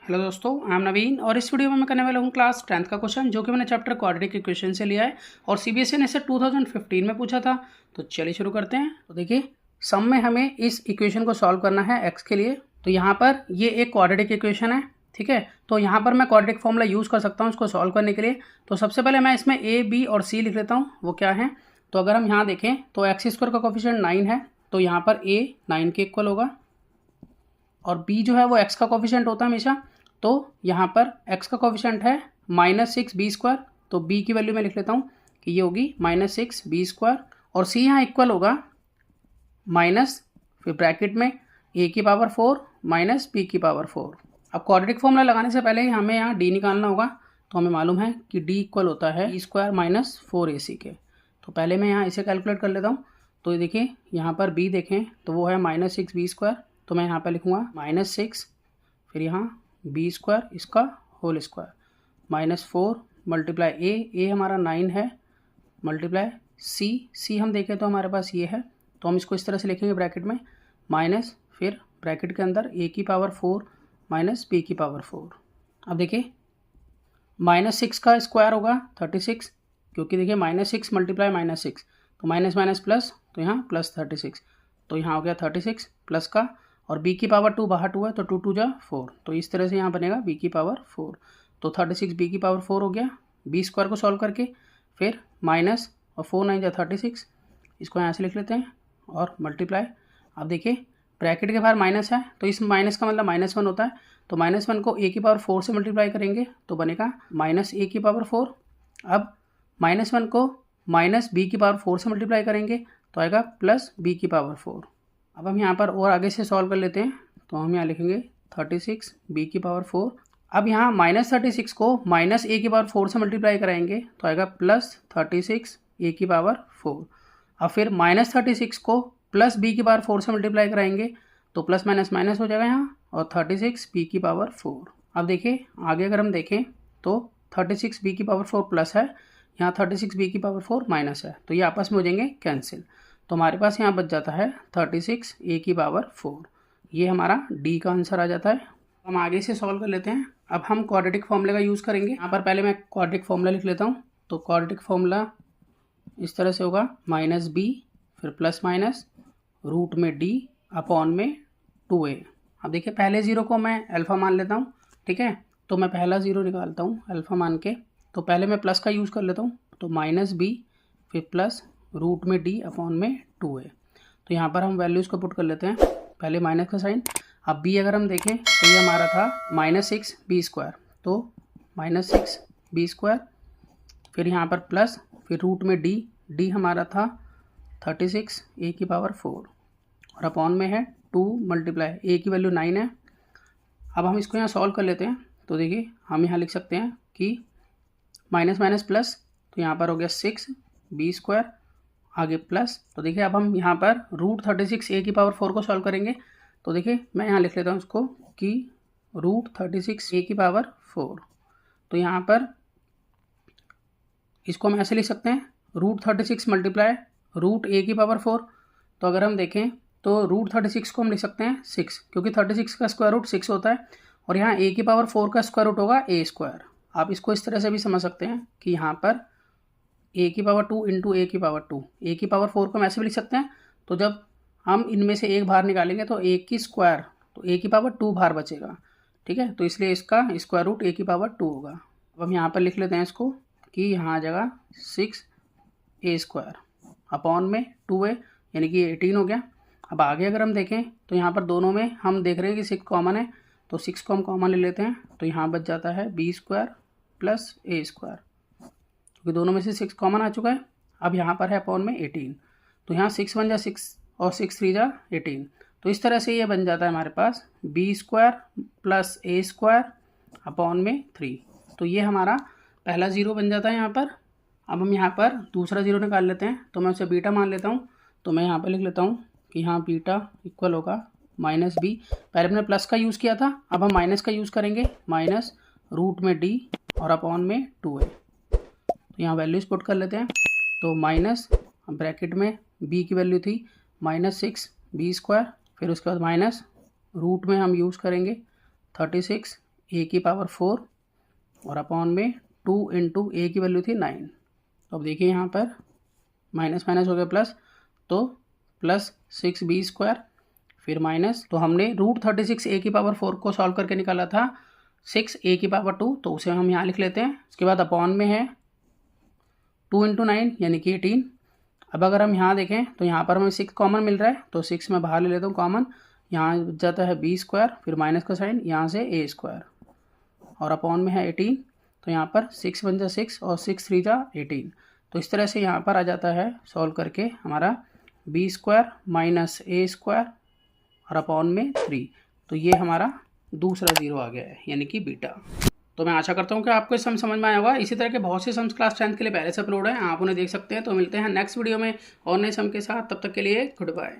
Hello दोस्तों, I am नवीन और इस वीडियो में मैं करने वाला हूँ क्लास 10th का क्वेश्चन जो कि मैंने चैप्टर क्वाड्रेटिक इक्वेशन से लिया है और सीबीएसई ने इसे 2015 में पूछा था। तो चलिए शुरू करते हैं। तो देखिए, सम में हमें इस इक्वेशन को सॉल्व करना है एक्स के लिए। तो यहाँ पर ये एक क्वाड्रेटिक इक्वेशन है, ठीक है। तो यहाँ पर मैं क्वाड्रेटिक फॉर्मूला यूज़ कर सकता हूँ इसको सॉल्व करने के लिए। तो सबसे पहले मैं इसमें ए, बी और सी लिख लेता हूँ। वो क्या है, तो अगर हम यहाँ देखें तो एक्स स्क्वायर का कोफिशिएंट 9 है, तो यहाँ पर ए 9 के इक्वल होगा और बी जो है वो एक्स का कोफिशिएंट होता है हमेशा। तो यहाँ पर x का कोफिशिएंट है -6 बी स्क्वायर, तो b की वैल्यू मैं लिख लेता हूँ कि ये होगी -6 बी स्क्वायर और c यहाँ इक्वल होगा माइनस, फिर ब्रैकेट में a की पावर 4 माइनस b की पावर 4। अब क्वाड्रेटिक फॉर्मूला लगाने से पहले हमें यहाँ d निकालना होगा। तो हमें मालूम है कि d इक्वल होता है b स्क्वायर माइनस 4ac के। तो पहले मैं यहाँ इसे कैलकुलेट कर लेता हूँ। तो ये देखिए, यहाँ पर b देखें तो वो है -6 बी स्क्वायर, तो मैं यहाँ पर लिखूँगा -6, फिर यहाँ बी स्क्वायर इसका होल स्क्वायर -4 मल्टीप्लाई ए हमारा 9 है मल्टीप्लाई सी हम देखें तो हमारे पास ये है, तो हम इसको इस तरह से लिखेंगे ब्रैकेट में माइनस, फिर ब्रैकेट के अंदर a की पावर 4 माइनस b की पावर 4। अब देखिए, -6 का स्क्वायर होगा 36, क्योंकि देखिए -6 मल्टीप्लाई -6 तो माइनस माइनस प्लस, तो यहाँ प्लस 36, तो यहाँ हो गया 36 प्लस का, और b की पावर 2 बाहर 2 है तो 2 2 जा 4, तो इस तरह से यहाँ बनेगा b की पावर 4। तो 36 b की पावर 4 हो गया बी स्क्वायर को सॉल्व करके, फिर माइनस और 4 9 जा 36, इसको यहाँ से लिख लेते हैं और मल्टीप्लाई। अब देखिए, ब्रैकेट के बाहर माइनस है तो इस माइनस का मतलब -1 होता है, तो -1 को a की पावर 4 से मल्टीप्लाई करेंगे तो बनेगा -a की पावर 4। अब -1 को -b की पावर 4 से मल्टीप्लाई करेंगे तो आएगा +b की पावर 4। अब हम यहाँ पर और आगे से सॉल्व कर लेते हैं। तो हम यहाँ लिखेंगे 36 b की पावर 4। अब यहाँ -36 को -a की पावर 4 से मल्टीप्लाई कराएंगे तो आएगा +36 a की पावर 4। अब फिर -36 को +b की पावर 4 से मल्टीप्लाई कराएंगे तो प्लस माइनस माइनस हो जाएगा यहाँ, और 36 b की पावर 4। अब देखिए आगे अगर हम देखें तो 36 b की पावर 4 प्लस है, यहाँ 36 b की पावर 4 माइनस है, तो ये आपस में हो जाएंगे कैंसिल। तो हमारे पास यहाँ बच जाता है 36 a की पावर 4। ये हमारा D का आंसर आ जाता है। हम आगे से सॉल्व कर लेते हैं। अब हम क्वाड्रेटिक फॉर्मूले का यूज़ करेंगे। यहाँ पर पहले मैं क्वाड्रेटिक फॉर्मूला लिख लेता हूँ। तो क्वाड्रेटिक फॉर्मूला इस तरह से होगा -b फिर प्लस माइनस रूट में d अपॉन में 2a। अब देखिए, पहले ज़ीरो को मैं अल्फ़ा मान लेता हूँ, ठीक है। तो मैं पहला ज़ीरो निकालता हूँ अल्फ़ा मान के। तो पहले मैं प्लस का यूज़ कर लेता हूँ, तो -b फिर प्लस रूट में d अपॉन में 2a। तो यहाँ पर हम वैल्यूज़ को पुट कर लेते हैं, पहले माइनस का साइन। अब b अगर हम देखें तो ये हमारा था -6 बी स्क्वायर, तो -6 बी स्क्वायर, फिर यहाँ पर प्लस, फिर रूट में d हमारा था 36 a की पावर 4 और अपॉन में है 2 मल्टीप्लाई a की वैल्यू 9 है। अब हम इसको यहाँ सॉल्व कर लेते हैं। तो देखिए, हम यहाँ लिख सकते हैं कि माइनस माइनस प्लस, तो यहाँ पर हो गया 6 बी स्क्वायर, आगे प्लस। तो देखिए, अब हम यहाँ पर √36 a की पावर 4 को सॉल्व करेंगे। तो देखिए, मैं यहाँ लिख लेता हूँ इसको कि √36 a की पावर 4। तो यहाँ पर इसको हम ऐसे लिख सकते हैं √36 मल्टीप्लाई √a की पावर 4। तो अगर हम देखें तो √36 को हम लिख सकते हैं 6, क्योंकि 36 का स्क्वायर रूट 6 होता है, और यहाँ a की पावर 4 का स्क्वायर रूट होगा a स्क्वायर। आप इसको इस तरह से भी समझ सकते हैं कि यहाँ पर a की पावर 2 इंटू a की पावर 2, a की पावर 4 को हम ऐसे भी लिख सकते हैं। तो जब हम इनमें से एक बाहर निकालेंगे तो a की स्क्वायर, तो a की पावर 2 बाहर बचेगा, ठीक है। तो इसलिए इसका स्क्वायर रूट a की पावर 2 होगा। अब हम यहाँ पर लिख लेते हैं इसको कि यहाँ आ जाएगा 6a स्क्वायर अपॉन में 2a, यानी कि 18 हो गया। अब आगे अगर हम देखें तो यहाँ पर दोनों में हम देख रहे हैं कि 6 कॉमन है, तो 6 को हम कॉमन ले लेते हैं। तो यहाँ बच जाता है b square plus a square, क्योंकि दोनों में से 6 कॉमन आ चुका है। अब यहाँ पर है अपॉन में 18, तो यहाँ 6 1 जा 6 और 6 3 जा 18। तो इस तरह से ये बन जाता है हमारे पास b square plus a square upon में 3। तो ये हमारा पहला ज़ीरो बन जाता है यहाँ पर। अब हम यहाँ पर दूसरा ज़ीरो निकाल लेते हैं, तो मैं उसे बीटा मान लेता हूँ। तो मैं यहाँ पर लिख लेता हूँ कि यहाँ बीटा इक्वल होगा -b। पहले हमने प्लस का यूज़ किया था, अब हम माइनस का यूज़ करेंगे, माइनस रूट में d और अपॉन में 2a। तो यहाँ वैल्यूज पुट कर लेते हैं। तो माइनस ब्रैकेट में b की वैल्यू थी -6 बी स्क्वायर, फिर उसके बाद माइनस रूट में हम यूज़ करेंगे 36 ए की पावर 4 और अपॉन में 2 इंटू ए की वैल्यू थी 9। तो अब देखिए यहाँ पर माइनस माइनस हो गया प्लस, तो प्लस 6b स्क्वायर फिर माइनस, तो हमने √36 ए की पावर 4 को सॉल्व करके निकाला था 6 ए की पावर 2, तो उसे हम यहाँ लिख लेते हैं। उसके बाद अपॉन में है 2 इंटू 9 यानी कि 18। अब अगर हम यहाँ देखें तो यहाँ पर हमें 6 कॉमन मिल रहा है, तो 6 मैं बाहर ले लेता हूँ कॉमन, यहाँ जाता है b स्क्वायर फिर माइनस का साइन, यहाँ से a स्क्वायर और अपॉन में है 18। तो यहाँ पर 6 बन जा 6 और 6 3 जा 18। तो इस तरह से यहाँ पर आ जाता है सॉल्व करके हमारा b square minus a square और अपॉन में 3। तो ये हमारा दूसरा ज़ीरो आ गया है यानी कि बीटा। तो मैं आशा करता हूँ कि आपको सम समझ में आया होगा। इसी तरह के बहुत से सम्स क्लास 10th के लिए पहले से अपलोड हैं, आप उन्हें देख सकते हैं। तो मिलते हैं नेक्स्ट वीडियो में और नए सम के साथ, तब तक के लिए गुड बाय।